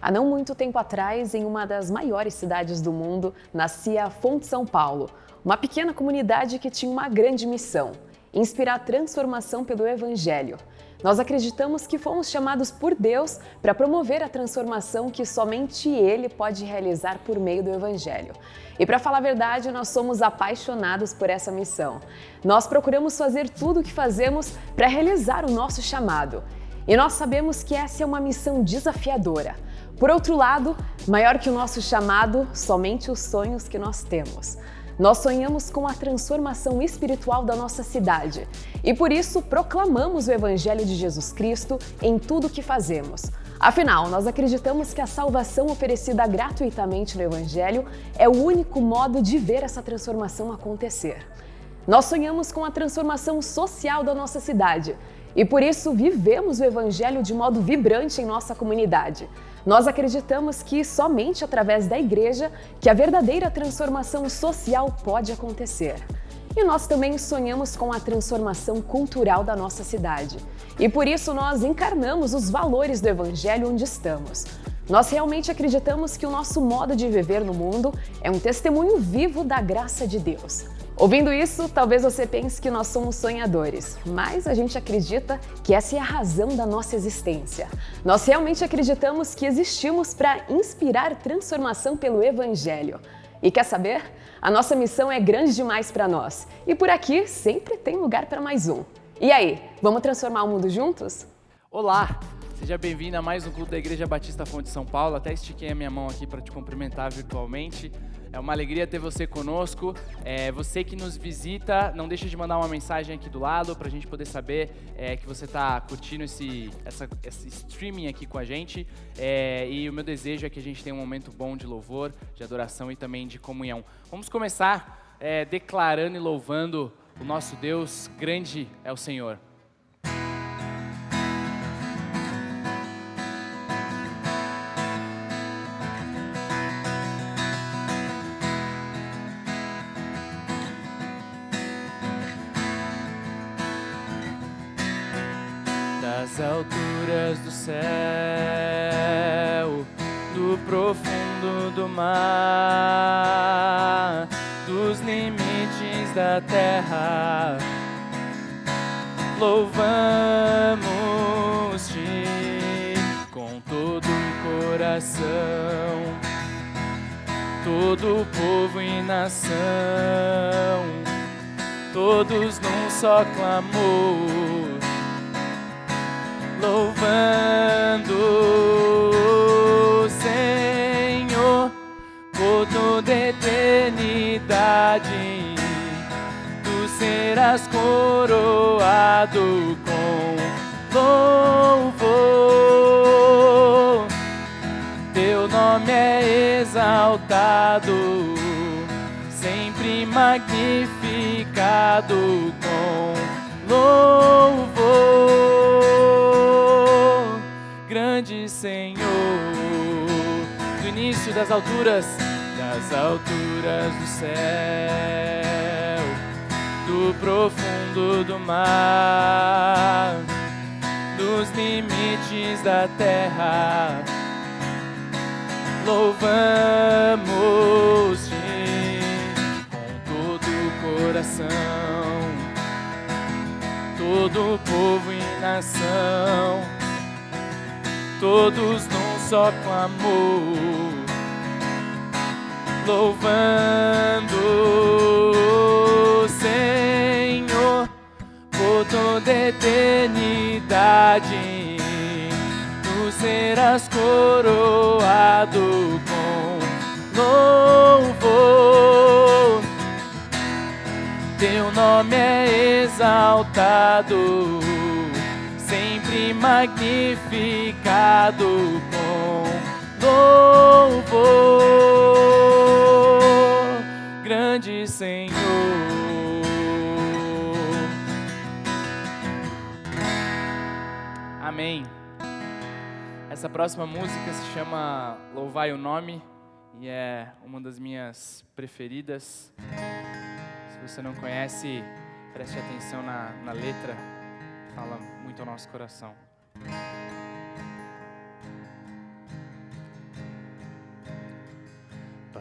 Há não muito tempo atrás, em uma das maiores cidades do mundo, nascia a Fonte São Paulo, uma pequena comunidade que tinha uma grande missão: inspirar a transformação pelo Evangelho. Nós acreditamos que fomos chamados por Deus para promover a transformação que somente Ele pode realizar por meio do Evangelho. E para falar a verdade, nós somos apaixonados por essa missão. Nós procuramos fazer tudo o que fazemos para realizar o nosso chamado. E nós sabemos que essa é uma missão desafiadora. Por outro lado, maior que o nosso chamado, somente os sonhos que nós temos. Nós sonhamos com a transformação espiritual da nossa cidade e por isso proclamamos o Evangelho de Jesus Cristo em tudo o que fazemos. Afinal, nós acreditamos que a salvação oferecida gratuitamente no Evangelho é o único modo de ver essa transformação acontecer. Nós sonhamos com a transformação social da nossa cidade e por isso vivemos o Evangelho de modo vibrante em nossa comunidade. Nós acreditamos que somente através da igreja que a verdadeira transformação social pode acontecer. E nós também sonhamos com a transformação cultural da nossa cidade. E por isso nós encarnamos os valores do Evangelho onde estamos. Nós realmente acreditamos que o nosso modo de viver no mundo é um testemunho vivo da graça de Deus. Ouvindo isso, talvez você pense que nós somos sonhadores, mas a gente acredita que essa é a razão da nossa existência. Nós realmente acreditamos que existimos para inspirar transformação pelo Evangelho. E quer saber? A nossa missão é grande demais para nós. E por aqui sempre tem lugar para mais um. E aí, vamos transformar o mundo juntos? Olá! Seja bem-vindo a mais um Clube da Igreja Batista Fonte São Paulo. Até estiquei a minha mão aqui para te cumprimentar virtualmente. É uma alegria ter você conosco. Você que nos visita, não deixa de mandar uma mensagem aqui do lado para a gente poder saber que você está curtindo esse streaming aqui com a gente. E o meu desejo é que a gente tenha um momento bom de louvor, de adoração e também de comunhão. Vamos começar declarando e louvando o nosso Deus. Grande é o Senhor. Das alturas do céu, do profundo do mar, dos limites da terra, louvamos-te com todo o coração, todo o povo e nação, todos num só clamor. Louvando o Senhor por toda eternidade, tu serás coroado com louvor. Teu nome é exaltado, sempre magnificado com louvor. Grande Senhor, do início das alturas do céu, do profundo do mar, dos limites da terra, louvamos-te com todo o coração, todo o povo e nação, todos num só clamor, louvando o Senhor por toda eternidade, tu serás coroado com louvor. Teu nome é exaltado, sempre magnificado com louvor. Grande Senhor. Amém. Essa próxima música se chama Louvai o Nome e é uma das minhas preferidas. Se você não conhece, preste atenção na letra. Fala muito ao nosso coração.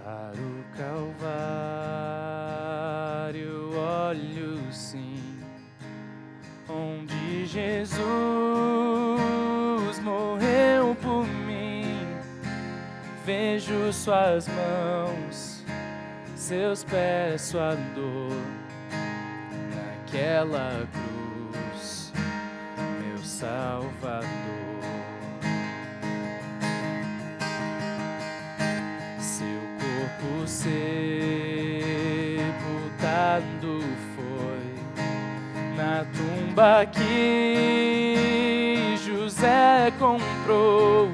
Para o Calvário olho sim, onde Jesus morreu por mim. Vejo suas mãos, seus pés, sua dor, naquela cruz, meu Salvador. Seu corpo sepultado foi na tumba que José comprou,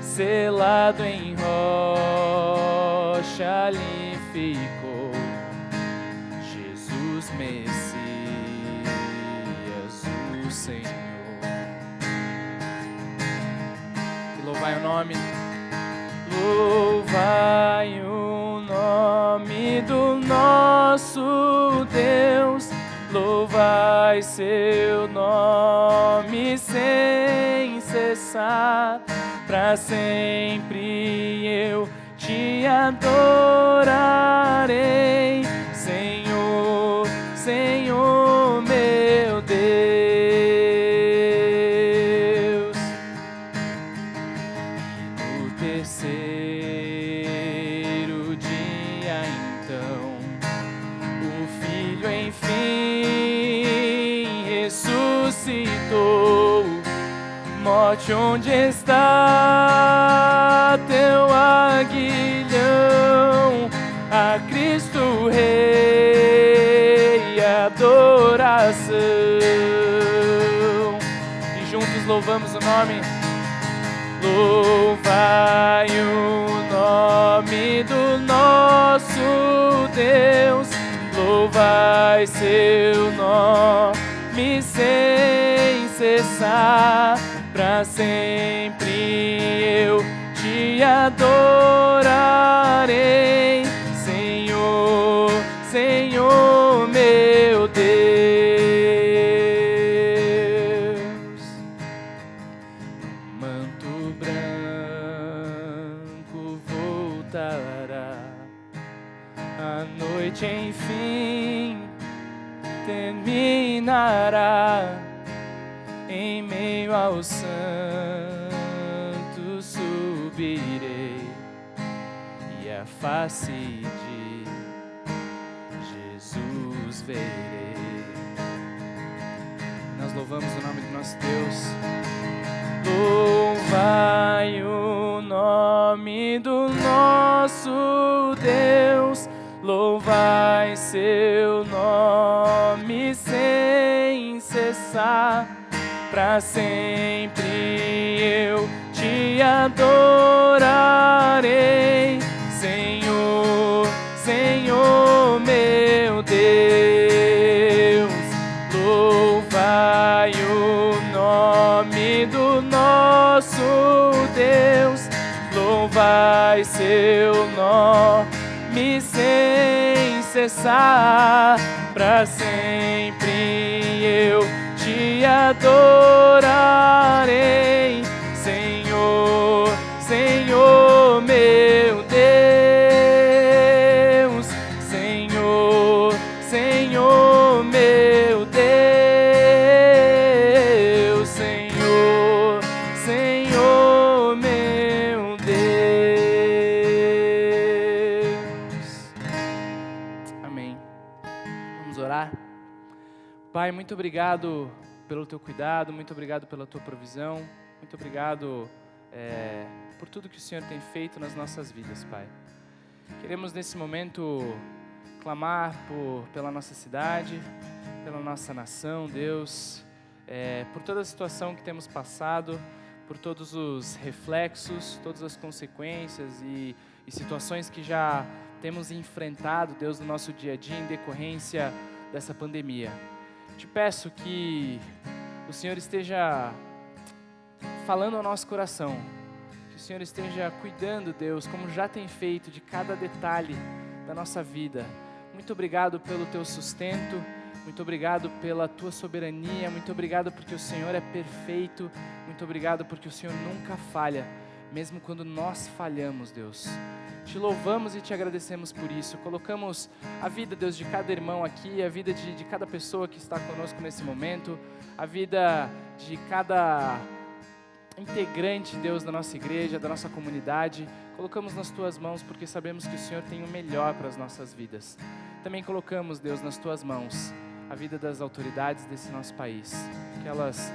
selado em rocha ali ficou Jesus Messias, o Senhor. E louvai o nome, louvai o nome do nosso Deus, louvai seu nome sem cessar. Para sempre eu te adorarei, Senhor, Senhor meu Deus. E no terceiro dia então, o Filho enfim ressuscitou. Morte, onde está teu aguilhão? A Cristo Rei, adoração. E juntos louvamos o nome. Louvai o nome do nosso Deus, louvai seu nome sem cessar. Para sempre eu te adorarei, Senhor, Senhor meu Deus. No manto branco voltará, a noite enfim terminará. Em meio aos santos subirei e a face de Jesus verei. Nós louvamos o nome do nosso Deus. Louvai o nome do nosso Deus, louvai seu nome sem cessar. Para sempre eu te adorarei, Senhor, Senhor meu Deus. Louvai o nome do nosso Deus, louvai seu nome sem cessar. Para sempre eu te adorarei, Senhor, Senhor meu Deus, Senhor, Senhor meu Deus, Senhor, Senhor meu Deus. Amém. Vamos orar. Pai, muito obrigado pelo teu cuidado, muito obrigado pela tua provisão, muito obrigado por tudo que o Senhor tem feito nas nossas vidas, Pai. Queremos nesse momento clamar pela nossa cidade, pela nossa nação, Deus, por toda a situação que temos passado, por todos os reflexos, todas as consequências e situações que já temos enfrentado, Deus, no nosso dia a dia em decorrência dessa pandemia. Te peço que o Senhor esteja falando ao nosso coração, que o Senhor esteja cuidando, Deus, como já tem feito de cada detalhe da nossa vida. Muito obrigado pelo teu sustento, muito obrigado pela tua soberania, muito obrigado porque o Senhor é perfeito, muito obrigado porque o Senhor nunca falha. mesmo quando nós falhamos, Deus. Te louvamos e te agradecemos por isso. Colocamos a vida, Deus, de cada irmão aqui, a vida de cada pessoa que está conosco nesse momento, a vida de cada integrante, Deus, da nossa igreja, da nossa comunidade. Colocamos nas Tuas mãos porque sabemos que o Senhor tem o melhor para as nossas vidas. Também colocamos, Deus, nas Tuas mãos a vida das autoridades desse nosso país, que elas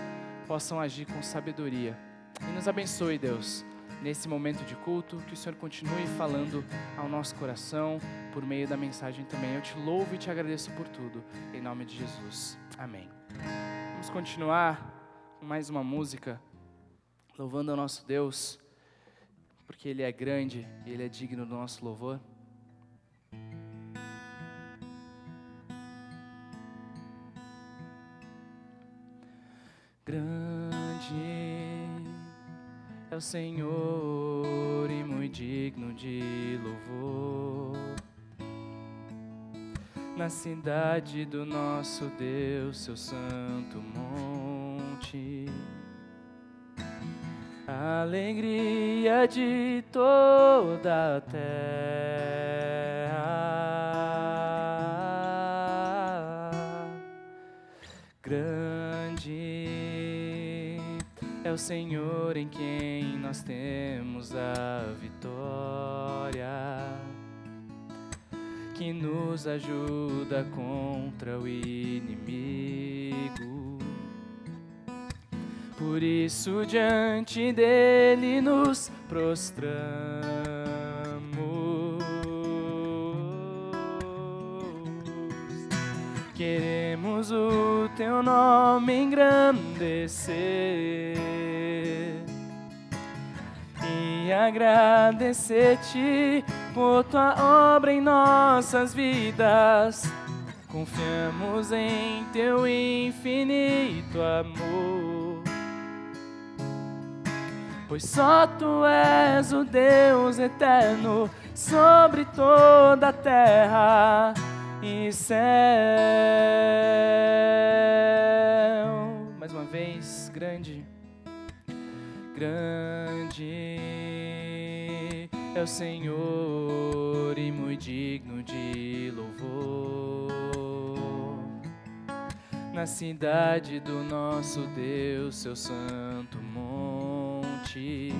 possam agir com sabedoria. E nos abençoe, Deus, nesse momento de culto, que o Senhor continue falando ao nosso coração por meio da mensagem também. Eu te louvo e te agradeço por tudo, em nome de Jesus. Amém. Vamos continuar com mais uma música, louvando ao nosso Deus, porque Ele é grande e Ele é digno do nosso louvor. Grande é o Senhor e muito digno de louvor, na cidade do nosso Deus, seu santo monte. A alegria de toda a terra. Grande é o Senhor em quem nós temos a vitória, que nos ajuda contra o inimigo. Por isso diante dele nos prostramos, queremos o teu nome engrandecer e agradecer-te por tua obra em nossas vidas. Confiamos em teu infinito amor, pois só tu és o Deus eterno sobre toda a terra e céu. Mais uma vez, grande, grande é o Senhor e muito digno de louvor, na cidade do nosso Deus, seu santo monte.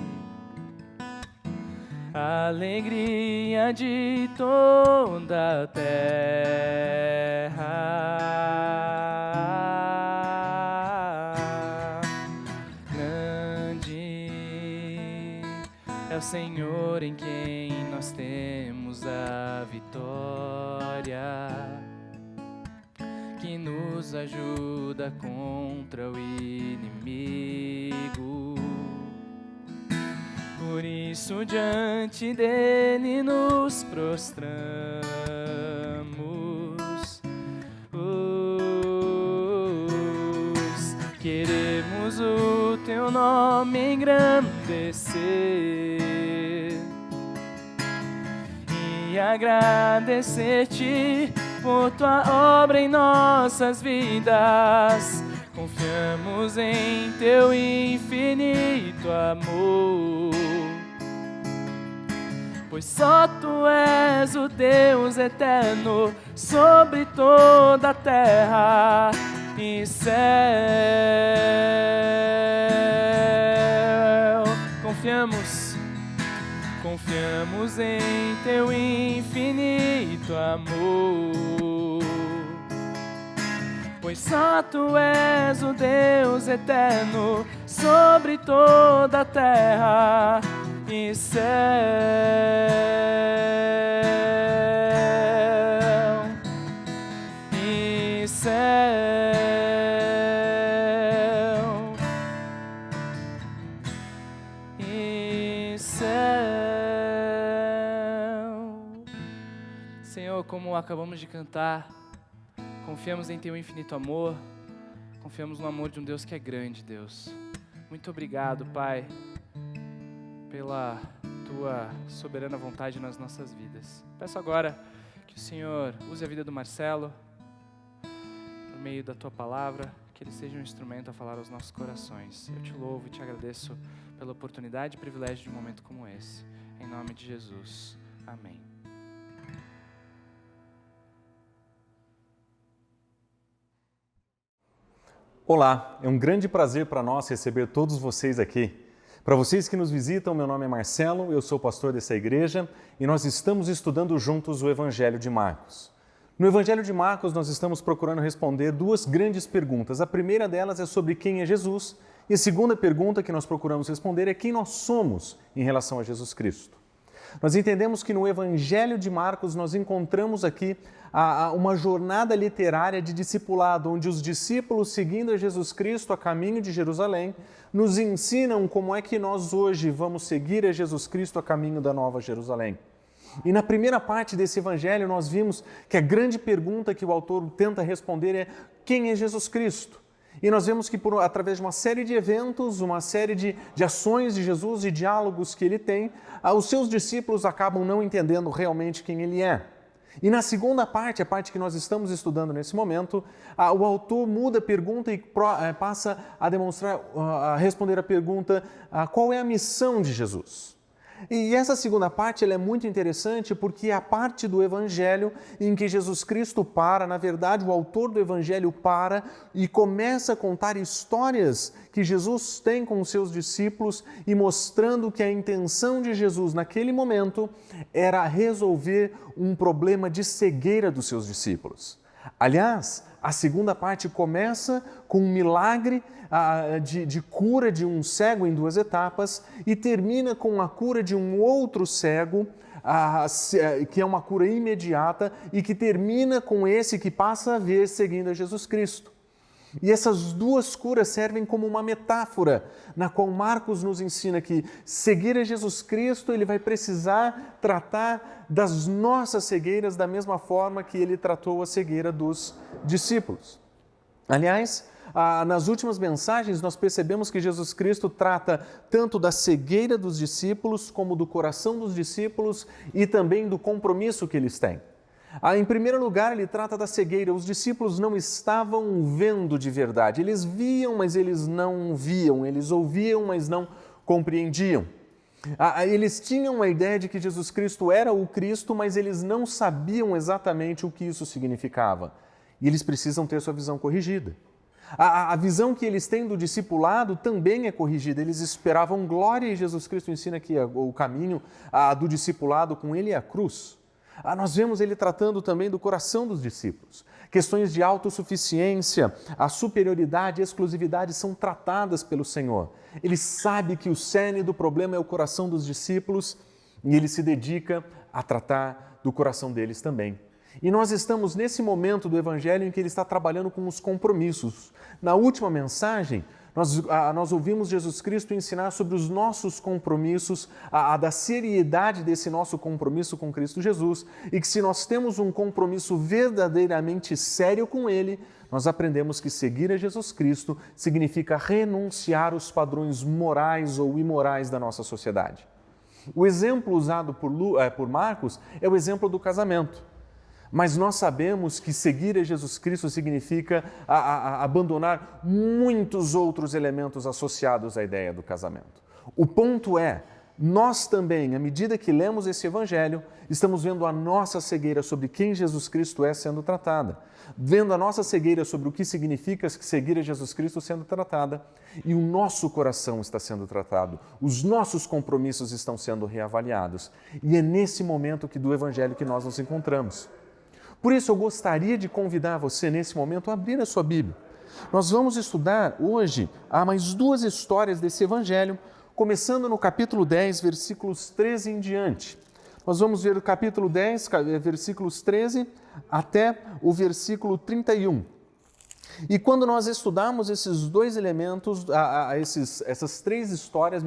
A alegria de toda a terra. Grande é o Senhor em quem nós temos a vitória, que nos ajuda contra o inimigo. Por isso diante dele nos prostramos, queremos o teu nome engrandecer e agradecer-te por tua obra em nossas vidas. Confiamos em teu infinito amor, pois só tu és o Deus eterno sobre toda a terra e céu. Confiamos em teu infinito amor, pois só tu és o Deus eterno sobre toda a terra e céu. E céu. E céu. Senhor, como acabamos de cantar, confiamos em teu infinito amor, confiamos no amor de um Deus que é grande, Deus. Muito obrigado, Pai, pela tua soberana vontade nas nossas vidas. Peço agora que o Senhor use a vida do Marcelo, por meio da tua palavra, que que ele seja um instrumento a falar aos nossos corações. Eu te louvo e te agradeço pela oportunidade e privilégio de um momento como esse. Em nome de Jesus. Amém. Olá, é um grande prazer para nós receber todos vocês aqui. Para vocês que nos visitam, meu nome é Marcelo, eu sou pastor dessa igreja e nós estamos estudando juntos o Evangelho de Marcos. No Evangelho de Marcos, nós estamos procurando responder duas grandes perguntas. A primeira delas é sobre quem é Jesus e a segunda pergunta que nós procuramos responder é quem nós somos em relação a Jesus Cristo. Nós entendemos que no Evangelho de Marcos nós encontramos aqui uma jornada literária de discipulado, onde os discípulos, seguindo a Jesus Cristo a caminho de Jerusalém, nos ensinam como é que nós hoje vamos seguir a Jesus Cristo a caminho da Nova Jerusalém. E na primeira parte desse Evangelho nós vimos que a grande pergunta que o autor tenta responder é quem é Jesus Cristo? E nós vemos que através de uma série de eventos, uma série de ações de Jesus e diálogos que ele tem, os seus discípulos acabam não entendendo realmente quem ele é. E na segunda parte, a parte que nós estamos estudando nesse momento, o autor muda a pergunta e passa a demonstrar, a responder a pergunta, qual é a missão de Jesus? E essa segunda parte ela é muito interessante porque é a parte do Evangelho em que Jesus Cristo na verdade o autor do Evangelho para e começa a contar histórias que Jesus tem com os seus discípulos e mostrando que a intenção de Jesus naquele momento era resolver um problema de cegueira dos seus discípulos. Aliás, a segunda parte começa com um milagre de cura de um cego em duas etapas e termina com a cura de um outro cego, que é uma cura imediata e que termina com esse que passa a ver seguindo a Jesus Cristo. E essas duas curas servem como uma metáfora, na qual Marcos nos ensina que seguir a Jesus Cristo, ele vai precisar tratar das nossas cegueiras da mesma forma que ele tratou a cegueira dos discípulos. Aliás, nas últimas mensagens nós percebemos que Jesus Cristo trata tanto da cegueira dos discípulos como do coração dos discípulos e também do compromisso que eles têm. Em primeiro lugar, ele trata da cegueira. Os discípulos não estavam vendo de verdade. Eles viam, mas eles não viam. Eles ouviam, mas não compreendiam. Eles tinham a ideia de que Jesus Cristo era o Cristo, mas eles não sabiam exatamente o que isso significava. E eles precisam ter sua visão corrigida. A visão que eles têm do discipulado também é corrigida. Eles esperavam glória e Jesus Cristo ensina que o caminho do discipulado com ele é a cruz. Nós vemos ele tratando também do coração dos discípulos. Questões de autossuficiência, a superioridade e exclusividade são tratadas pelo Senhor. Ele sabe que o cerne do problema é o coração dos discípulos e ele se dedica a tratar do coração deles também. E nós estamos nesse momento do Evangelho em que ele está trabalhando com os compromissos. Na última mensagem, nós ouvimos Jesus Cristo ensinar sobre os nossos compromissos, da seriedade desse nosso compromisso com Cristo Jesus e que se nós temos um compromisso verdadeiramente sério com Ele, nós aprendemos que seguir a Jesus Cristo significa renunciar aos padrões morais ou imorais da nossa sociedade. O exemplo usado por Marcos é o exemplo do casamento. Mas nós sabemos que seguir a Jesus Cristo significa abandonar muitos outros elementos associados à ideia do casamento. O ponto é, nós também, à medida que lemos esse Evangelho, estamos vendo a nossa cegueira sobre quem Jesus Cristo é sendo tratada, vendo a nossa cegueira sobre o que significa seguir a Jesus Cristo sendo tratada, e o nosso coração está sendo tratado, os nossos compromissos estão sendo reavaliados. E é nesse momento do Evangelho que nós nos encontramos. Por isso, eu gostaria de convidar você, nesse momento, a abrir a sua Bíblia. Nós vamos estudar hoje mais duas histórias desse Evangelho, começando no capítulo 10, versículos 13 em diante. Nós vamos ver o capítulo 10, versículos 13 até o versículo 31. E quando nós estudarmos esses dois elementos, essas três histórias,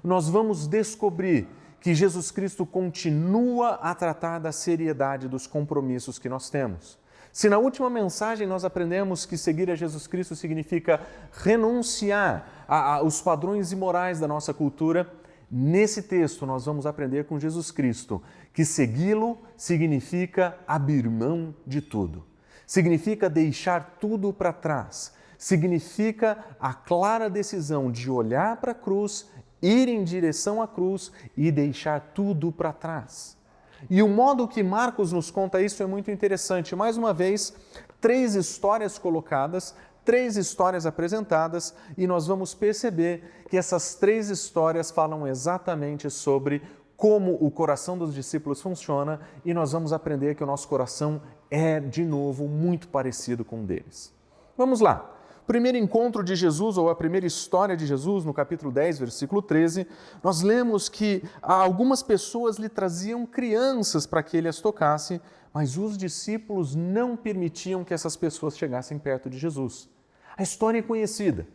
nós vamos descobrir que Jesus Cristo continua a tratar da seriedade dos compromissos que nós temos. Se na última mensagem nós aprendemos que seguir a Jesus Cristo significa renunciar aos padrões imorais da nossa cultura, nesse texto nós vamos aprender com Jesus Cristo que segui-lo significa abrir mão de tudo. Significa deixar tudo para trás. Significa a clara decisão de olhar para a cruz, ir em direção à cruz e deixar tudo para trás. E o modo que Marcos nos conta isso é muito interessante. Mais uma vez, 3 histórias colocadas, 3 histórias apresentadas, e nós vamos perceber que essas 3 histórias falam exatamente sobre como o coração dos discípulos funciona, e nós vamos aprender que o nosso coração é, de novo, muito parecido com o deles. Vamos lá. Primeiro encontro de Jesus, ou a primeira história de Jesus, no capítulo 10, versículo 13, nós lemos que algumas pessoas lhe traziam crianças para que ele as tocasse, mas os discípulos não permitiam que essas pessoas chegassem perto de Jesus. A história é conhecida.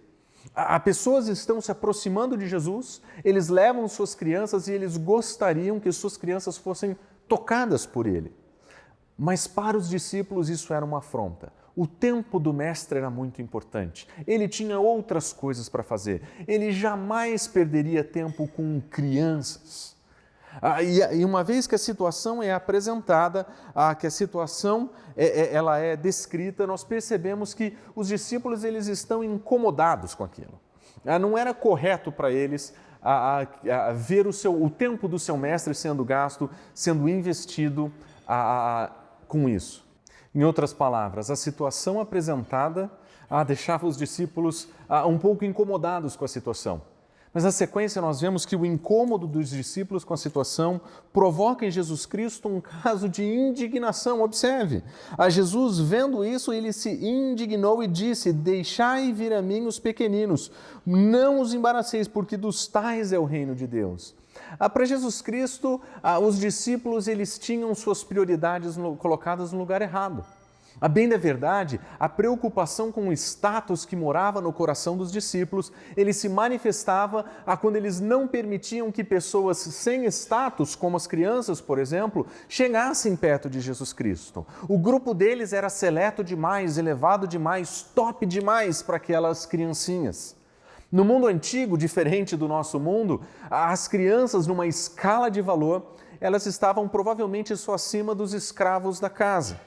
As pessoas estão se aproximando de Jesus, eles levam suas crianças e eles gostariam que suas crianças fossem tocadas por ele. Mas para os discípulos isso era uma afronta. O tempo do mestre era muito importante. Ele tinha outras coisas para fazer. Ele jamais perderia tempo com crianças. E uma vez que a situação é apresentada, que a situação ela é descrita, nós percebemos que os discípulos eles estão incomodados com aquilo. Não era correto para eles ver o tempo do seu mestre sendo gasto, sendo investido com isso. Em outras palavras, a situação apresentada deixava os discípulos um pouco incomodados com a situação. Mas na sequência nós vemos que o incômodo dos discípulos com a situação provoca em Jesus Cristo um caso de indignação. Observe, a Jesus vendo isso, ele se indignou e disse: deixai vir a mim os pequeninos, não os embaraceis, porque dos tais é o reino de Deus. Para Jesus Cristo, os discípulos eles tinham suas prioridades colocadas no lugar errado. A bem da verdade, a preocupação com o status que morava no coração dos discípulos, ele se manifestava quando eles não permitiam que pessoas sem status, como as crianças, por exemplo, chegassem perto de Jesus Cristo. O grupo deles era seleto demais, elevado demais, top demais para aquelas criancinhas. No mundo antigo, diferente do nosso mundo, as crianças, numa escala de valor, elas estavam provavelmente só acima dos escravos da casa.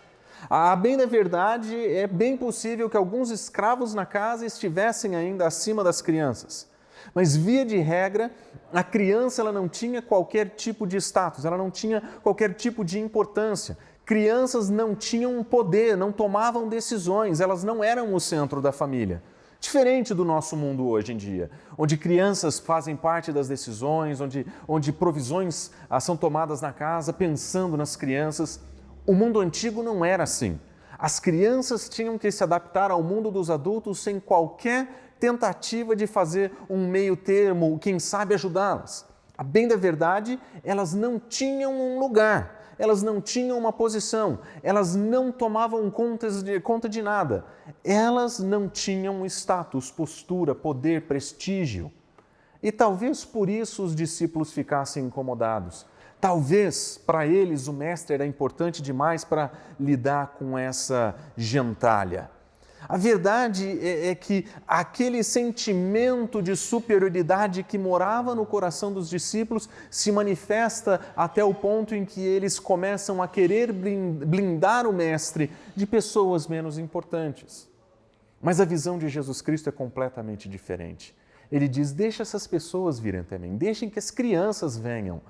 A bem da verdade, é bem possível que alguns escravos na casa estivessem ainda acima das crianças. Mas, via de regra, a criança ela não tinha qualquer tipo de status, ela não tinha qualquer tipo de importância. Crianças não tinham poder, não tomavam decisões, elas não eram o centro da família. Diferente do nosso mundo hoje em dia, onde crianças fazem parte das decisões, onde provisões são tomadas na casa pensando nas crianças. O mundo antigo não era assim. As crianças tinham que se adaptar ao mundo dos adultos sem qualquer tentativa de fazer um meio termo, quem sabe ajudá-las. A bem da verdade, elas não tinham um lugar, elas não tinham uma posição, elas não tomavam conta de nada, elas não tinham status, postura, poder, prestígio. E talvez por isso os discípulos ficassem incomodados. Talvez para eles o mestre era importante demais para lidar com essa gentalha. A verdade é que aquele sentimento de superioridade que morava no coração dos discípulos se manifesta até o ponto em que eles começam a querer blindar o mestre de pessoas menos importantes. Mas a visão de Jesus Cristo é completamente diferente. Ele diz: deixa essas pessoas virem até mim, deixem que as crianças venham.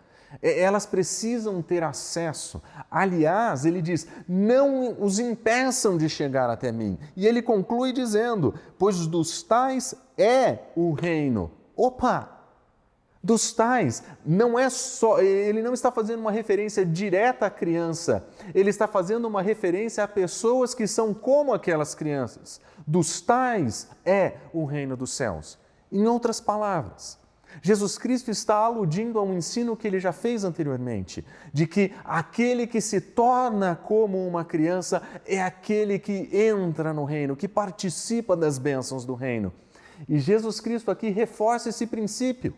Elas precisam ter acesso. Aliás, ele diz, não os impeçam de chegar até mim. E ele conclui dizendo, pois dos tais é o reino. Opa! Dos tais, não é só, ele não está fazendo uma referência direta à criança, ele está fazendo uma referência a pessoas que são como aquelas crianças. Dos tais é o reino dos céus. Em outras palavras, Jesus Cristo está aludindo a um ensino que ele já fez anteriormente, de que aquele que se torna como uma criança é aquele que entra no reino, que participa das bênçãos do reino. E Jesus Cristo aqui reforça esse princípio.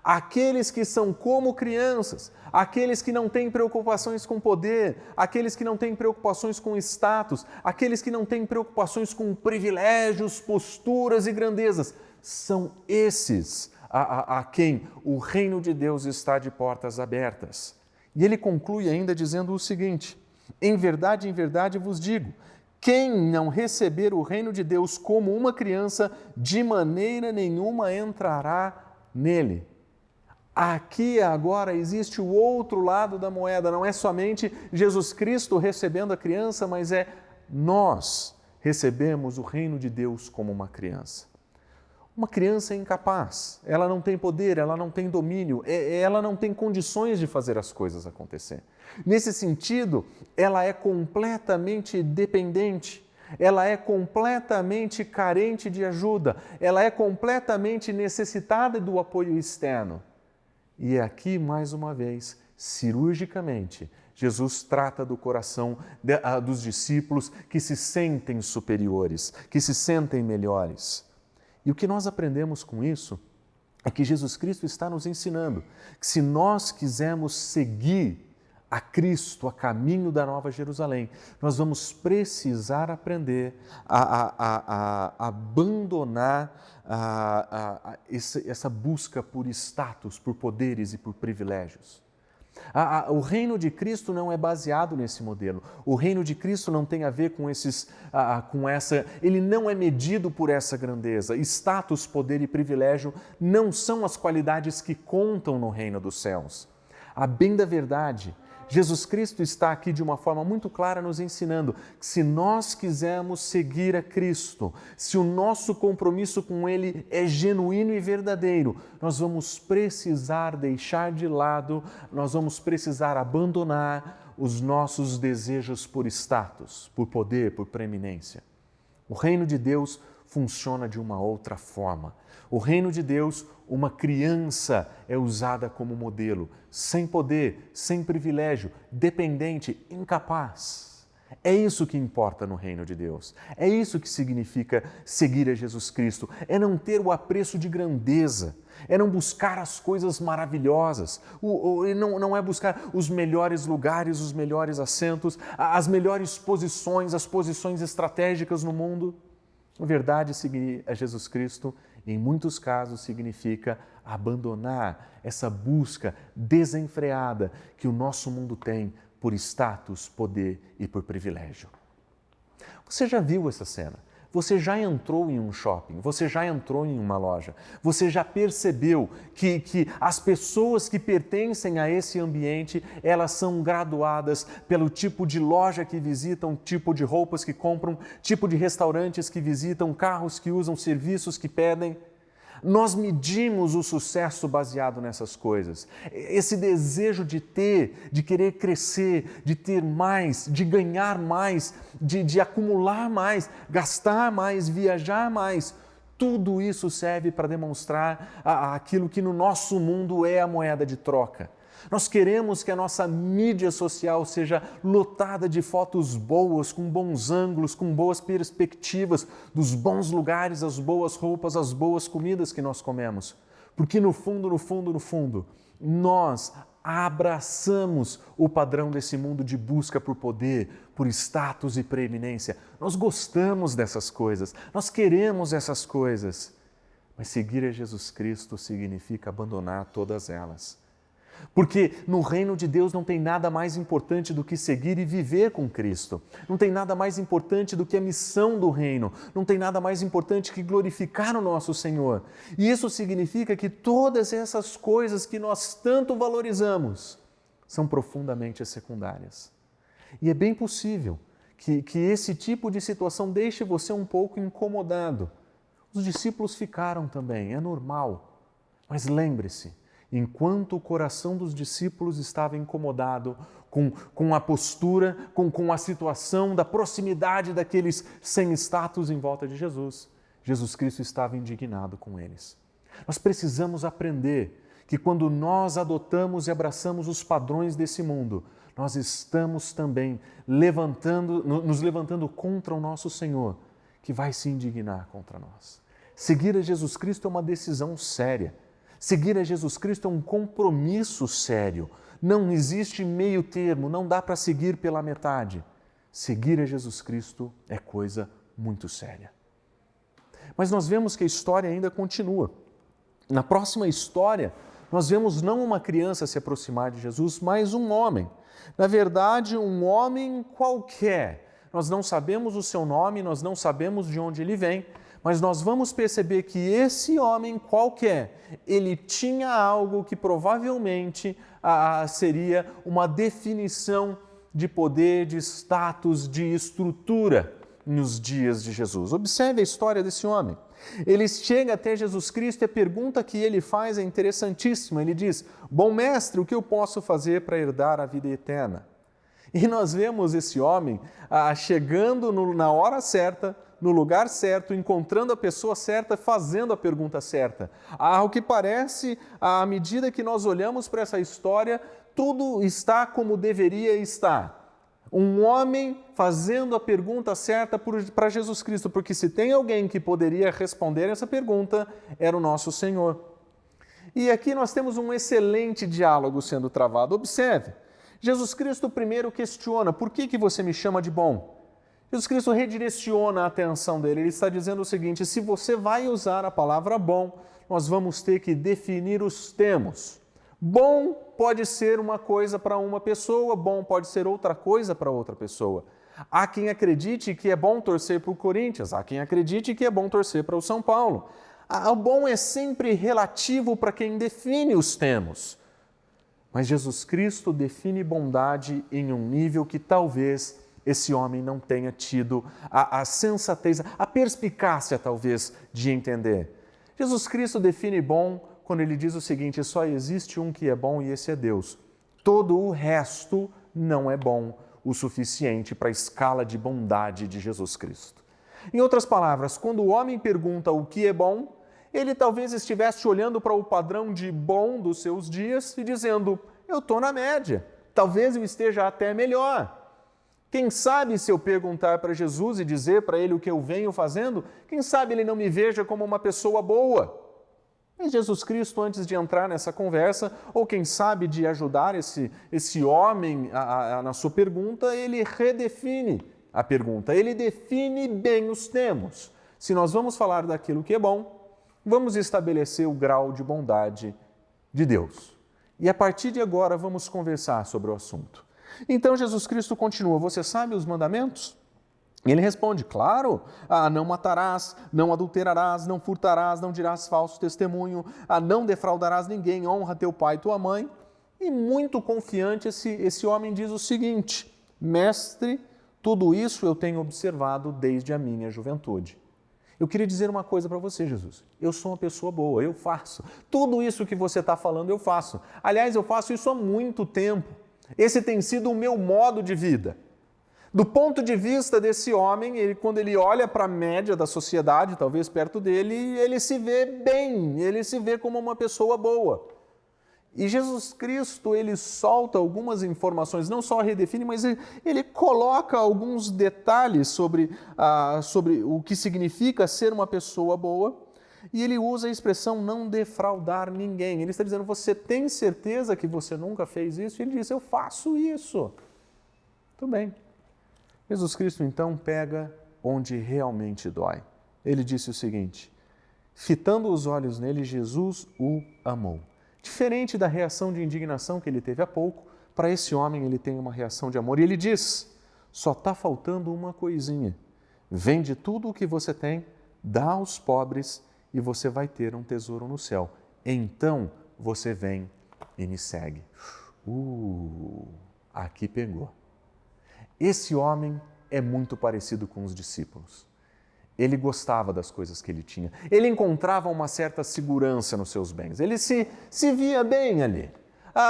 Aqueles que são como crianças, aqueles que não têm preocupações com poder, aqueles que não têm preocupações com status, aqueles que não têm preocupações com privilégios, posturas e grandezas, são esses a quem o reino de Deus está de portas abertas. E ele conclui ainda dizendo o seguinte, em verdade vos digo, Quem não receber o reino de Deus como uma criança, de maneira nenhuma entrará nele. Aqui agora existe o outro lado da moeda, não é somente Jesus Cristo recebendo a criança, mas é nós recebemos o reino de Deus como uma criança. Uma criança é incapaz, ela não tem poder, ela não tem domínio, ela não tem condições de fazer as coisas acontecer. Nesse sentido, ela é completamente dependente, ela é completamente carente de ajuda, ela é completamente necessitada do apoio externo. E é aqui, mais uma vez, cirurgicamente, Jesus trata do coração dos discípulos que se sentem superiores, que se sentem melhores. E o que nós aprendemos com isso é que Jesus Cristo está nos ensinando que se nós quisermos seguir a Cristo, a caminho da Nova Jerusalém, nós vamos precisar aprender a abandonar essa busca por status, por poderes e por privilégios. O reino de Cristo não é baseado nesse modelo. O reino de Cristo não tem a ver com ele não é medido por essa grandeza. Status, poder e privilégio não são as qualidades que contam no reino dos céus. A bem da verdade, Jesus Cristo está aqui de uma forma muito clara nos ensinando que se nós quisermos seguir a Cristo, se o nosso compromisso com Ele é genuíno e verdadeiro, nós vamos precisar deixar de lado, nós vamos precisar abandonar os nossos desejos por status, por poder, por preeminência. O reino de Deus funciona de uma outra forma. O reino de Deus, uma criança é usada como modelo, sem poder, sem privilégio, dependente, incapaz. É isso que importa no reino de Deus. É isso que significa seguir a Jesus Cristo. É não ter o apreço de grandeza, é não buscar as coisas maravilhosas, não é buscar os melhores lugares, os melhores assentos, as melhores posições, as posições estratégicas no mundo. Na verdade, seguir a Jesus Cristo, em muitos casos, significa abandonar essa busca desenfreada que o nosso mundo tem por status, poder e por privilégio. Você já viu essa cena? Você já entrou em um shopping, você já entrou em uma loja, você já percebeu que as pessoas que pertencem a esse ambiente, elas são graduadas pelo tipo de loja que visitam, tipo de roupas que compram, tipo de restaurantes que visitam, carros que usam, serviços que pedem. Nós medimos o sucesso baseado nessas coisas. Esse desejo de ter, de querer crescer, de ter mais, de ganhar mais, de acumular mais, gastar mais, viajar mais, tudo isso serve para demonstrar aquilo que no nosso mundo é a moeda de troca. Nós queremos que a nossa mídia social seja lotada de fotos boas, com bons ângulos, com boas perspectivas, dos bons lugares, as boas roupas, as boas comidas que nós comemos. Porque no fundo, nós abraçamos o padrão desse mundo de busca por poder, por status e preeminência. Nós gostamos dessas coisas, nós queremos essas coisas. Mas seguir a Jesus Cristo significa abandonar todas elas. Porque no reino de Deus não tem nada mais importante do que seguir e viver com Cristo. Não tem nada mais importante do que a missão do reino. Não tem nada mais importante que glorificar o nosso Senhor. E isso significa que todas essas coisas que nós tanto valorizamos são profundamente secundárias. E é bem possível que esse tipo de situação deixe você um pouco incomodado. Os discípulos ficaram também, é normal. Mas lembre-se, enquanto o coração dos discípulos estava incomodado com a postura, com a situação da proximidade daqueles sem status em volta de Jesus, Jesus Cristo estava indignado com eles. Nós precisamos aprender que quando nós adotamos e abraçamos os padrões desse mundo, nós estamos também nos levantando contra o nosso Senhor, que vai se indignar contra nós. Seguir a Jesus Cristo é uma decisão séria. Seguir a Jesus Cristo é um compromisso sério. Não existe meio termo, não dá para seguir pela metade. Seguir a Jesus Cristo é coisa muito séria. Mas nós vemos que a história ainda continua. Na próxima história, nós vemos não uma criança se aproximar de Jesus, mas um homem. Na verdade, um homem qualquer. nós não sabemos o seu nome, nós não sabemos de onde ele vem, mas nós vamos perceber que esse homem qualquer, ele tinha algo que provavelmente seria uma definição de poder, de status, de estrutura nos dias de Jesus. Observe a história desse homem. Ele chega até Jesus Cristo e a pergunta que ele faz é interessantíssima. Ele diz: bom mestre, o que eu posso fazer para herdar a vida eterna? E nós vemos esse homem chegando na hora certa, no lugar certo, encontrando a pessoa certa, fazendo a pergunta certa. Ao que parece, à medida que nós olhamos para essa história, tudo está como deveria estar. Um homem fazendo a pergunta certa para Jesus Cristo, porque se tem alguém que poderia responder essa pergunta, era o nosso Senhor. E aqui nós temos um excelente diálogo sendo travado. Observe, Jesus Cristo primeiro questiona: por que você me chama de bom? Jesus Cristo redireciona a atenção dele. Ele está dizendo o seguinte: se você vai usar a palavra bom, nós vamos ter que definir os termos. Bom pode ser uma coisa para uma pessoa, bom pode ser outra coisa para outra pessoa. Há quem acredite que é bom torcer para o Corinthians, há quem acredite que é bom torcer para o São Paulo. O bom é sempre relativo para quem define os termos. Mas Jesus Cristo define bondade em um nível que talvez esse homem não tenha tido a sensatez, a perspicácia talvez de entender. Jesus Cristo define bom quando ele diz o seguinte: só existe um que é bom e esse é Deus. Todo o resto não é bom o suficiente para a escala de bondade de Jesus Cristo. Em outras palavras, quando o homem pergunta o que é bom, ele talvez estivesse olhando para o padrão de bom dos seus dias e dizendo: eu estou na média, talvez eu esteja até melhor. Quem sabe se eu perguntar para Jesus e dizer para ele o que eu venho fazendo, quem sabe ele não me veja como uma pessoa boa. Mas Jesus Cristo, antes de entrar nessa conversa, ou quem sabe de ajudar esse homem na sua pergunta, ele redefine a pergunta, ele define bem os termos. Se nós vamos falar daquilo que é bom, vamos estabelecer o grau de bondade de Deus. E a partir de agora vamos conversar sobre o assunto. Então Jesus Cristo continua: você sabe os mandamentos? E ele responde: claro, não matarás, não adulterarás, não furtarás, não dirás falso testemunho, não defraudarás ninguém, honra teu pai e tua mãe. E muito confiante esse homem diz o seguinte: mestre, tudo isso eu tenho observado desde a minha juventude. Eu queria dizer uma coisa para você, Jesus. Eu sou uma pessoa boa, eu faço. Tudo isso que você está falando, eu faço. Aliás, eu faço isso há muito tempo. Esse tem sido o meu modo de vida. Do ponto de vista desse homem, quando ele olha para a média da sociedade, talvez perto dele, ele se vê bem, ele se vê como uma pessoa boa. E Jesus Cristo, ele solta algumas informações, não só redefine, mas ele coloca alguns detalhes sobre o que significa ser uma pessoa boa, e ele usa a expressão não defraudar ninguém. Ele está dizendo: você tem certeza que você nunca fez isso? E ele diz: eu faço isso. Tudo bem. Jesus Cristo então pega onde realmente dói. Ele disse o seguinte: fitando os olhos nele, Jesus o amou. Diferente da reação de indignação que ele teve há pouco, para esse homem ele tem uma reação de amor. E ele diz: só está faltando uma coisinha. Vende tudo o que você tem, dá aos pobres e você vai ter um tesouro no céu. Então você vem e me segue. Aqui pegou. Esse homem é muito parecido com os discípulos. Ele gostava das coisas que ele tinha. Ele encontrava uma certa segurança nos seus bens. Ele se via bem ali.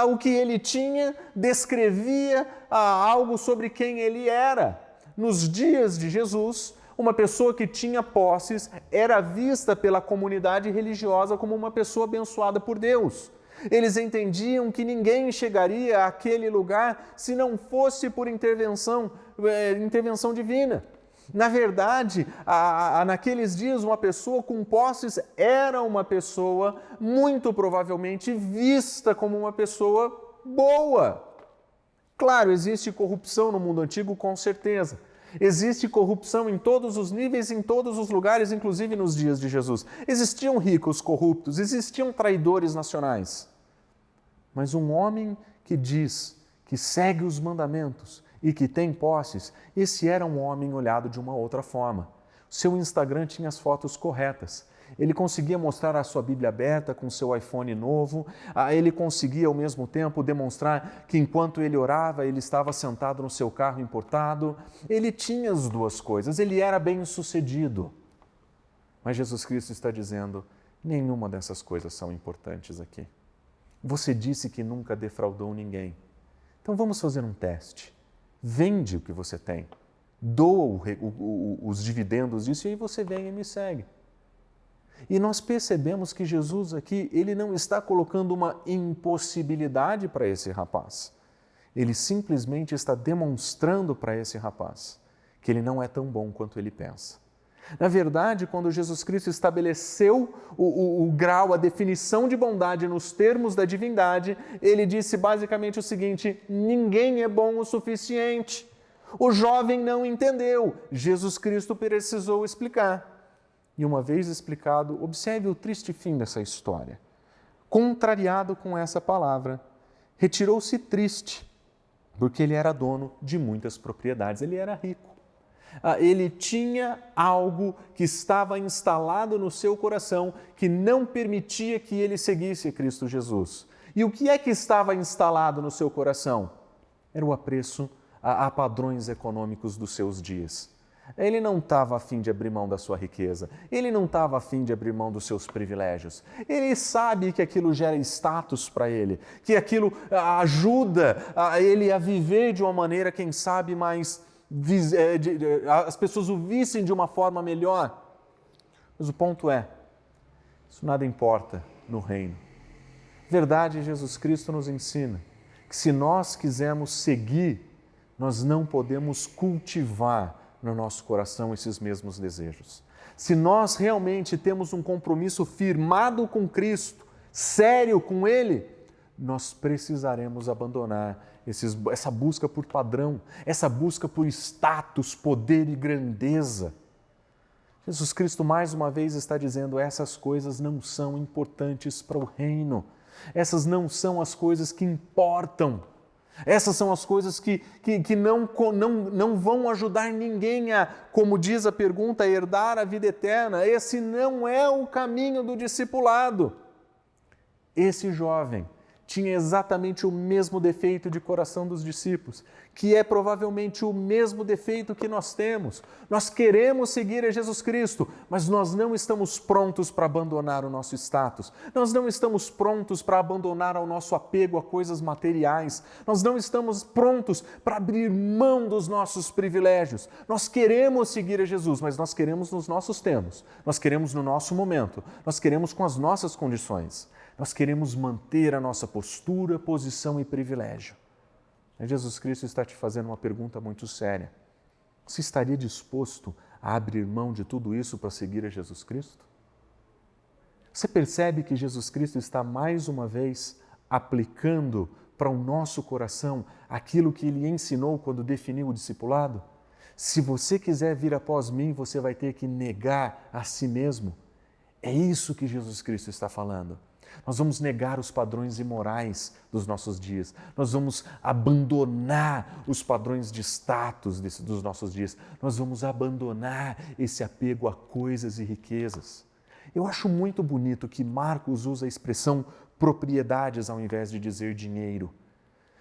O que ele tinha descrevia algo sobre quem ele era. Nos dias de Jesus, uma pessoa que tinha posses era vista pela comunidade religiosa como uma pessoa abençoada por Deus. Eles entendiam que ninguém chegaria àquele lugar se não fosse por intervenção divina. Na verdade, naqueles dias, uma pessoa com posses era uma pessoa muito provavelmente vista como uma pessoa boa. Claro, existe corrupção no mundo antigo, com certeza. Existe corrupção em todos os níveis, em todos os lugares, inclusive nos dias de Jesus. Existiam ricos corruptos, existiam traidores nacionais. Mas um homem que diz que segue os mandamentos e que tem posses, esse era um homem olhado de uma outra forma. Seu Instagram tinha as fotos corretas. Ele conseguia mostrar a sua Bíblia aberta com seu iPhone novo, ele conseguia ao mesmo tempo demonstrar que enquanto ele orava, ele estava sentado no seu carro importado. Ele tinha as duas coisas, ele era bem-sucedido. Mas Jesus Cristo está dizendo, nenhuma dessas coisas são importantes aqui. Você disse que nunca defraudou ninguém. Então vamos fazer um teste. Vende o que você tem, doa os dividendos disso e aí você vem e me segue. E nós percebemos que Jesus aqui, ele não está colocando uma impossibilidade para esse rapaz. Ele simplesmente está demonstrando para esse rapaz que ele não é tão bom quanto ele pensa. Na verdade, quando Jesus Cristo estabeleceu o grau, a definição de bondade nos termos da divindade, ele disse basicamente o seguinte: ninguém é bom o suficiente. O jovem não entendeu, Jesus Cristo precisou explicar. E uma vez explicado, observe o triste fim dessa história. Contrariado com essa palavra, retirou-se triste, porque ele era dono de muitas propriedades, ele era rico. Ele tinha algo que estava instalado no seu coração que não permitia que ele seguisse Cristo Jesus. E o que é que estava instalado no seu coração? Era o apreço a padrões econômicos dos seus dias. Ele não estava a fim de abrir mão da sua riqueza, ele não estava a fim de abrir mão dos seus privilégios. Ele sabe que aquilo gera status para ele, que aquilo ajuda ele a viver de uma maneira, quem sabe, mais as pessoas o vissem de uma forma melhor. Mas o ponto é, isso nada importa no reino. Verdade, Jesus Cristo nos ensina que se nós quisermos seguir, nós não podemos cultivar no nosso coração esses mesmos desejos. Se nós realmente temos um compromisso firmado com Cristo, sério com Ele, nós precisaremos abandonar essa busca por padrão, essa busca por status, poder e grandeza. Jesus Cristo mais uma vez está dizendo, essas coisas não são importantes para o reino, essas não são as coisas que importam. Essas são as coisas que não vão ajudar ninguém a, como diz a pergunta, a herdar a vida eterna. Esse não é o caminho do discipulado. Esse jovem tinha exatamente o mesmo defeito de coração dos discípulos, que é provavelmente o mesmo defeito que nós temos. Nós queremos seguir a Jesus Cristo, mas nós não estamos prontos para abandonar o nosso status. Nós não estamos prontos para abandonar o nosso apego a coisas materiais. Nós não estamos prontos para abrir mão dos nossos privilégios. Nós queremos seguir a Jesus, mas nós queremos nos nossos termos. Nós queremos no nosso momento. Nós queremos com as nossas condições. Nós queremos manter a nossa postura, posição e privilégio. Mas Jesus Cristo está te fazendo uma pergunta muito séria. Você estaria disposto a abrir mão de tudo isso para seguir a Jesus Cristo? Você percebe que Jesus Cristo está mais uma vez aplicando para o nosso coração aquilo que Ele ensinou quando definiu o discipulado? Se você quiser vir após mim, você vai ter que negar a si mesmo. É isso que Jesus Cristo está falando. Nós vamos negar os padrões imorais dos nossos dias. Nós vamos abandonar os padrões de status dos nossos dias. Nós vamos abandonar esse apego a coisas e riquezas. Eu acho muito bonito que Marcos usa a expressão propriedades ao invés de dizer dinheiro.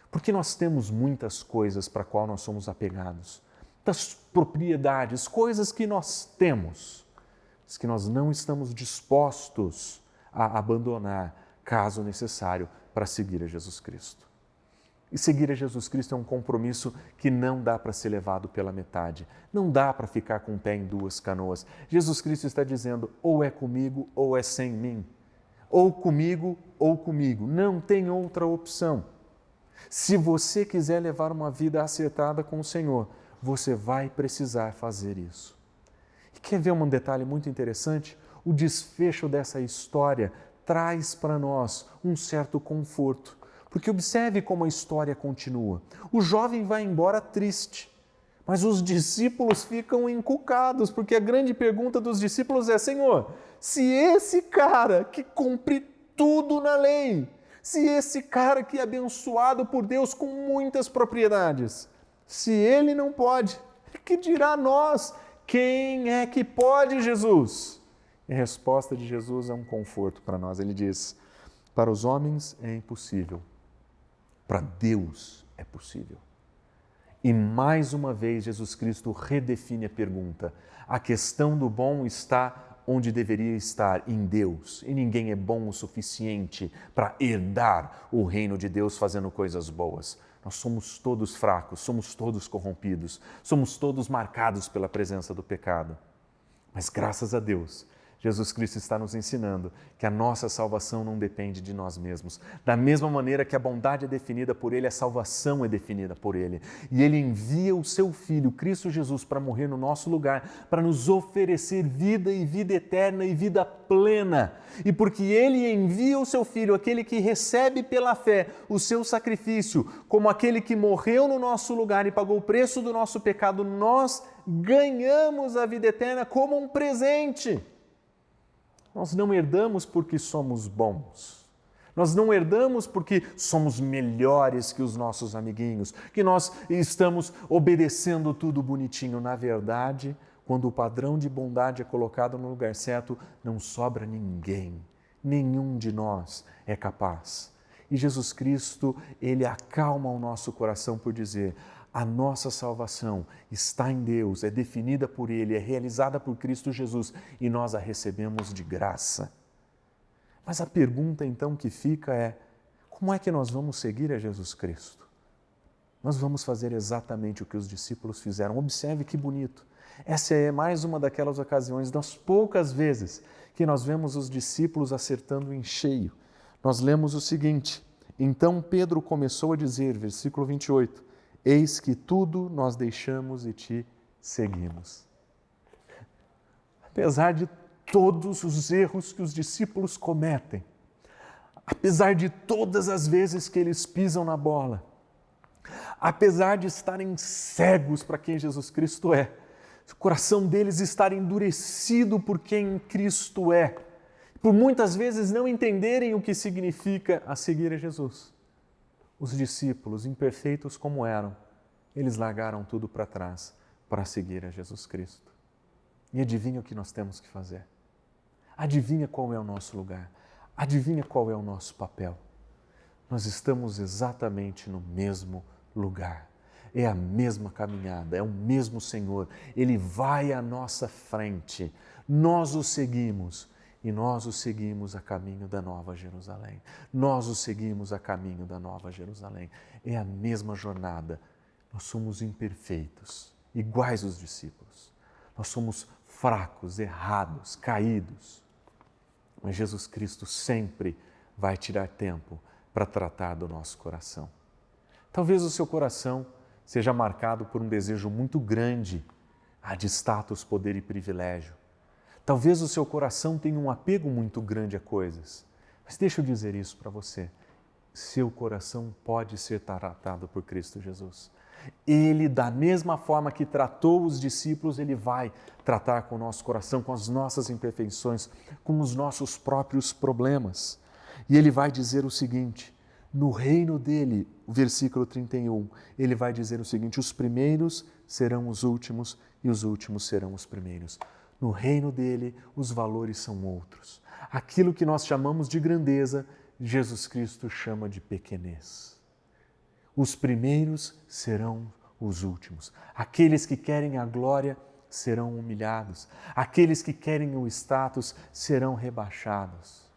Porque nós temos muitas coisas para as quais nós somos apegados. Das propriedades, coisas que nós temos, mas que nós não estamos dispostos a abandonar, caso necessário, para seguir a Jesus Cristo. E seguir a Jesus Cristo é um compromisso que não dá para ser levado pela metade. Não dá para ficar com o pé em duas canoas. Jesus Cristo está dizendo, ou é comigo ou é sem mim. Ou comigo ou comigo. Não tem outra opção. Se você quiser levar uma vida acertada com o Senhor, você vai precisar fazer isso. E quer ver um detalhe muito interessante? O desfecho dessa história traz para nós um certo conforto, porque observe como a história continua. O jovem vai embora triste, mas os discípulos ficam encucados, porque a grande pergunta dos discípulos é, Senhor, se esse cara que cumpre tudo na lei, se esse cara que é abençoado por Deus com muitas propriedades, Se ele não pode, que dirá nós? Quem é que pode, Jesus? E a resposta de Jesus é um conforto para nós. Ele diz: para os homens é impossível, para Deus é possível. E mais uma vez Jesus Cristo redefine a pergunta. A questão do bom está onde deveria estar, em Deus. E ninguém é bom o suficiente para herdar o reino de Deus fazendo coisas boas. Nós somos todos fracos, somos todos corrompidos, somos todos marcados pela presença do pecado. Mas graças a Deus, Jesus Cristo está nos ensinando que a nossa salvação não depende de nós mesmos. Da mesma maneira que a bondade é definida por Ele, a salvação é definida por Ele. E Ele envia o Seu Filho, Cristo Jesus, para morrer no nosso lugar, para nos oferecer vida e vida eterna e vida plena. E porque Ele envia o Seu Filho, aquele que recebe pela fé o Seu sacrifício, como aquele que morreu no nosso lugar e pagou o preço do nosso pecado, nós ganhamos a vida eterna como um presente. Nós não herdamos porque somos bons. Nós não herdamos porque somos melhores que os nossos amiguinhos, que nós estamos obedecendo tudo bonitinho. Na verdade, quando o padrão de bondade é colocado no lugar certo, não sobra ninguém. Nenhum de nós é capaz. E Jesus Cristo, Ele acalma o nosso coração por dizer: a nossa salvação está em Deus, é definida por Ele, é realizada por Cristo Jesus e nós a recebemos de graça. Mas a pergunta então que fica é: como é que nós vamos seguir a Jesus Cristo? Nós vamos fazer exatamente o que os discípulos fizeram. Observe que bonito. Essa é mais uma daquelas ocasiões, das poucas vezes que nós vemos os discípulos acertando em cheio. Nós lemos o seguinte: então Pedro começou a dizer, versículo 28, eis que tudo nós deixamos e te seguimos. Apesar de todos os erros que os discípulos cometem, apesar de todas as vezes que eles pisam na bola, apesar de estarem cegos para quem Jesus Cristo é, o coração deles estar endurecido por quem Cristo é, por muitas vezes não entenderem o que significa a seguir a Jesus, os discípulos, imperfeitos como eram, eles largaram tudo para trás para seguir a Jesus Cristo. E adivinha o que nós temos que fazer? Adivinha qual é o nosso lugar? Adivinha qual é o nosso papel? Nós estamos exatamente no mesmo lugar. É a mesma caminhada, é o mesmo Senhor. Ele vai à nossa frente. Nós o seguimos. E nós o seguimos a caminho da Nova Jerusalém. Nós o seguimos a caminho da Nova Jerusalém. É a mesma jornada. Nós somos imperfeitos, iguais aos discípulos. Nós somos fracos, errados, caídos. Mas Jesus Cristo sempre vai tirar tempo para tratar do nosso coração. Talvez o seu coração seja marcado por um desejo muito grande de status, poder e privilégio. Talvez o seu coração tenha um apego muito grande a coisas. Mas deixa eu dizer isso para você. Seu coração pode ser tratado por Cristo Jesus. Ele, da mesma forma que tratou os discípulos, Ele vai tratar com o nosso coração, com as nossas imperfeições, com os nossos próprios problemas. E Ele vai dizer o seguinte, no reino dEle, o versículo 31, Ele vai dizer o seguinte: os primeiros serão os últimos e os últimos serão os primeiros. No reino dEle, os valores são outros. Aquilo que nós chamamos de grandeza, Jesus Cristo chama de pequenez. Os primeiros serão os últimos. Aqueles que querem a glória serão humilhados. Aqueles que querem o status serão rebaixados.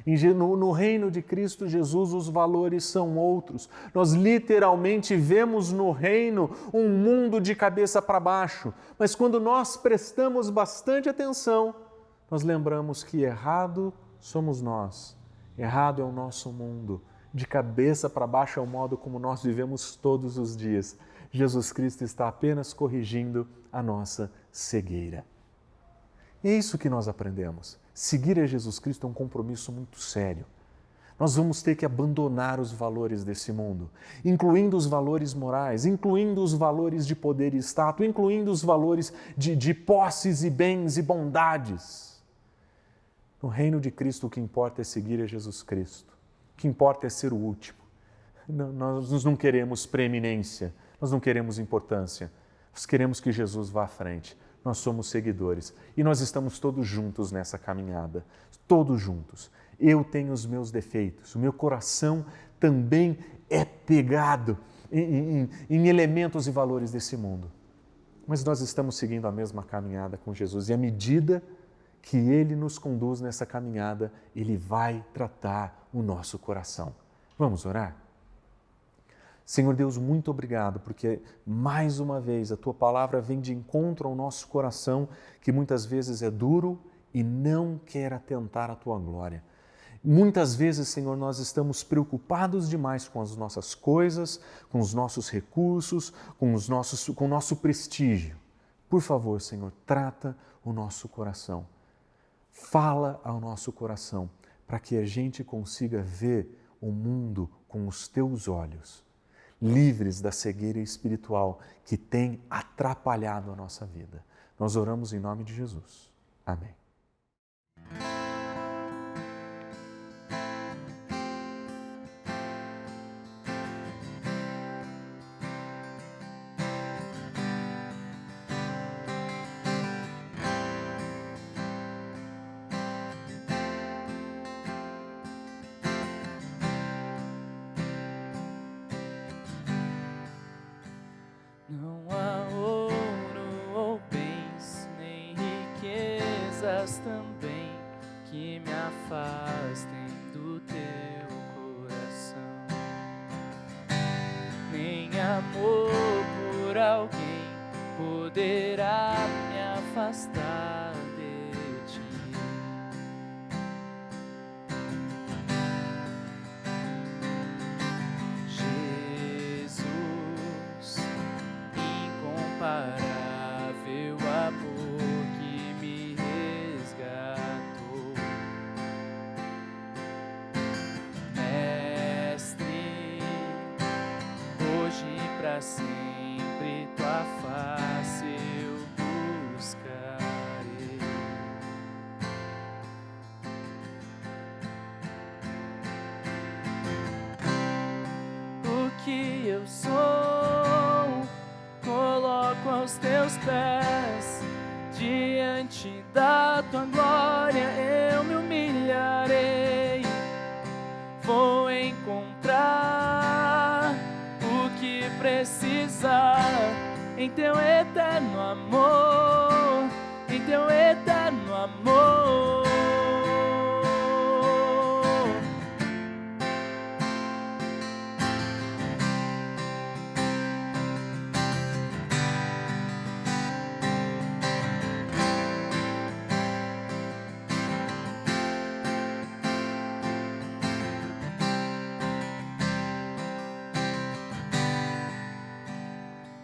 No reino de Cristo Jesus, os valores são outros. Nós literalmente vemos no reino um mundo de cabeça para baixo. Mas quando nós prestamos bastante atenção, nós lembramos que errado somos nós. Errado é o nosso mundo. De cabeça para baixo é o modo como nós vivemos todos os dias. Jesus Cristo está apenas corrigindo a nossa cegueira. E é isso que nós aprendemos. Seguir a Jesus Cristo é um compromisso muito sério. Nós vamos ter que abandonar os valores desse mundo, incluindo os valores morais, incluindo os valores de poder e status, incluindo os valores de posses e bens e bondades. No reino de Cristo, o que importa é seguir a Jesus Cristo. O que importa é ser o último. Nós não queremos preeminência, Nós não queremos importância, nós queremos que Jesus vá à frente. Nós somos seguidores e nós estamos todos juntos nessa caminhada, todos juntos. Eu tenho os meus defeitos, o meu coração também é pegado em elementos e valores desse mundo. Mas nós estamos seguindo a mesma caminhada com Jesus e à medida que Ele nos conduz nessa caminhada, Ele vai tratar o nosso coração. Vamos orar? Senhor Deus, muito obrigado, porque mais uma vez a Tua palavra vem de encontro ao nosso coração, que muitas vezes é duro e não quer atentar à Tua glória. Muitas vezes, Senhor, nós estamos preocupados demais com as nossas coisas, com os nossos recursos, com o nosso prestígio. Por favor, Senhor, trata o nosso coração. Fala ao nosso coração, para que a gente consiga ver o mundo com os Teus olhos, livres da cegueira espiritual que tem atrapalhado a nossa vida. Nós oramos em nome de Jesus. Amém. Não há ouro ou bens, nem riquezas também que me afastem do teu coração. Nem amor por alguém poderá me afastar de ti. Incomparável amor que me resgatou, Mestre, hoje e pra sempre tua face eu buscarei. O que eu sou, coloco aos teus pés, diante da tua glória eu me humilharei. Vou encontrar o que precisar em teu eterno amor, em teu eterno amor.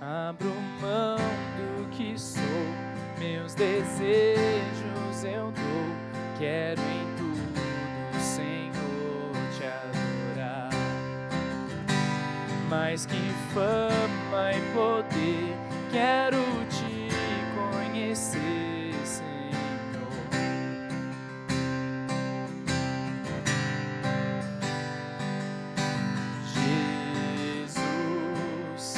Abro mão do que sou, meus desejos eu dou. Quero em tudo, Senhor, te adorar. Mais que fama e poder, quero te conhecer, Senhor. Jesus,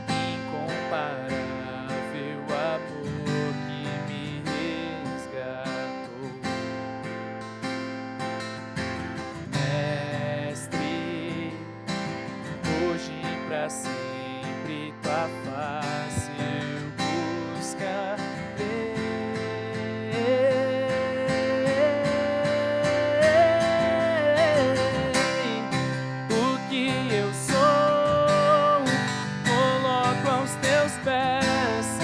incomparável amor que me resgatou, Mestre, hoje e pra sempre tua face eu buscarei. O que eu sou, coloco aos teus pés,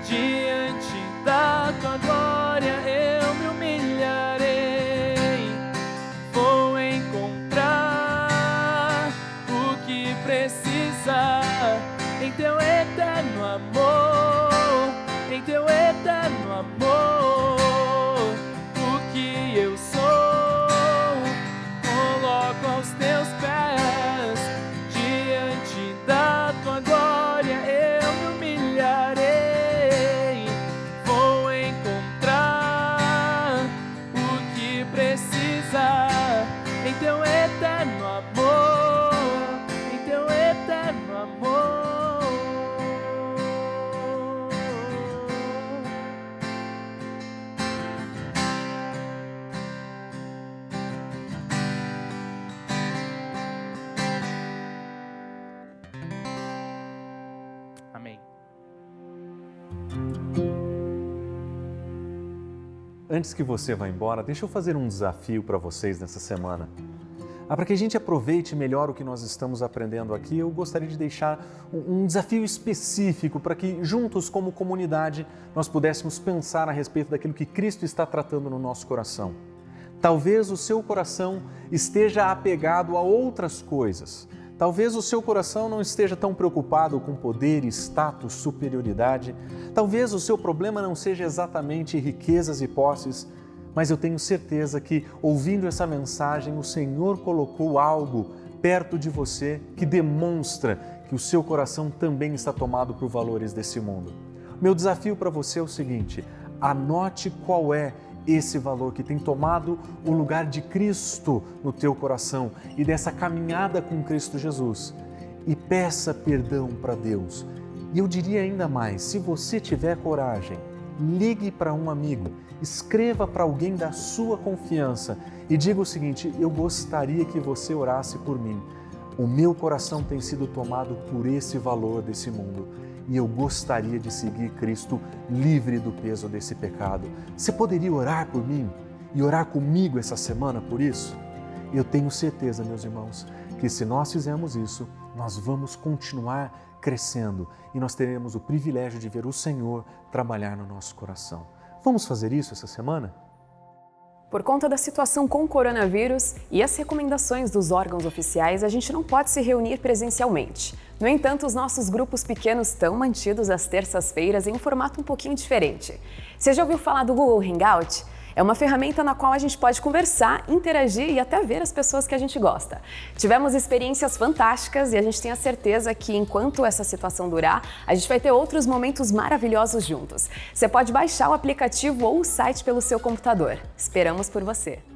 diante da tua glória eu me humilharei. Vou encontrar o que precisar em teu eterno amor, em teu eterno amor. O que eu sou, coloco aos teus pés, diante da tua glória eu me humilharei. Vou encontrar o que precisar em teu eterno amor, em teu eterno amor. antes que você vá embora, deixa eu fazer um desafio para vocês nessa semana. Para que a gente aproveite melhor o que nós estamos aprendendo aqui, eu gostaria de deixar um desafio específico para que juntos, como comunidade, nós pudéssemos pensar a respeito daquilo que Cristo está tratando no nosso coração. Talvez o seu coração esteja apegado a outras coisas. Talvez o seu coração não esteja tão preocupado com poder, status, superioridade. Talvez o seu problema não seja exatamente riquezas e posses, mas eu tenho certeza que, ouvindo essa mensagem, o Senhor colocou algo perto de você que demonstra que o seu coração também está tomado por valores desse mundo. Meu desafio para você é o seguinte: anote qual é esse valor que tem tomado o lugar de Cristo no teu coração e dessa caminhada com Cristo Jesus, e peça perdão para Deus. E eu diria ainda mais, se você tiver coragem, ligue para um amigo, escreva para alguém da sua confiança e diga o seguinte: eu gostaria que você orasse por mim. O meu coração tem sido tomado por esse valor desse mundo e eu gostaria de seguir Cristo livre do peso desse pecado. Você poderia orar por mim e orar comigo essa semana por isso? Eu tenho certeza, meus irmãos, que se nós fizermos isso, nós vamos continuar crescendo e nós teremos o privilégio de ver o Senhor trabalhar no nosso coração. Vamos fazer isso essa semana? Por conta da situação com o coronavírus e as recomendações dos órgãos oficiais, a gente não pode se reunir presencialmente. No entanto, os nossos grupos pequenos estão mantidos às terças-feiras em um formato um pouquinho diferente. Você já ouviu falar do Google Hangout? É uma ferramenta na qual a gente pode conversar, interagir e até ver as pessoas que a gente gosta. Tivemos experiências fantásticas e a gente tem a certeza que enquanto essa situação durar, a gente vai ter outros momentos maravilhosos juntos. Você pode baixar o aplicativo ou o site pelo seu computador. Esperamos por você!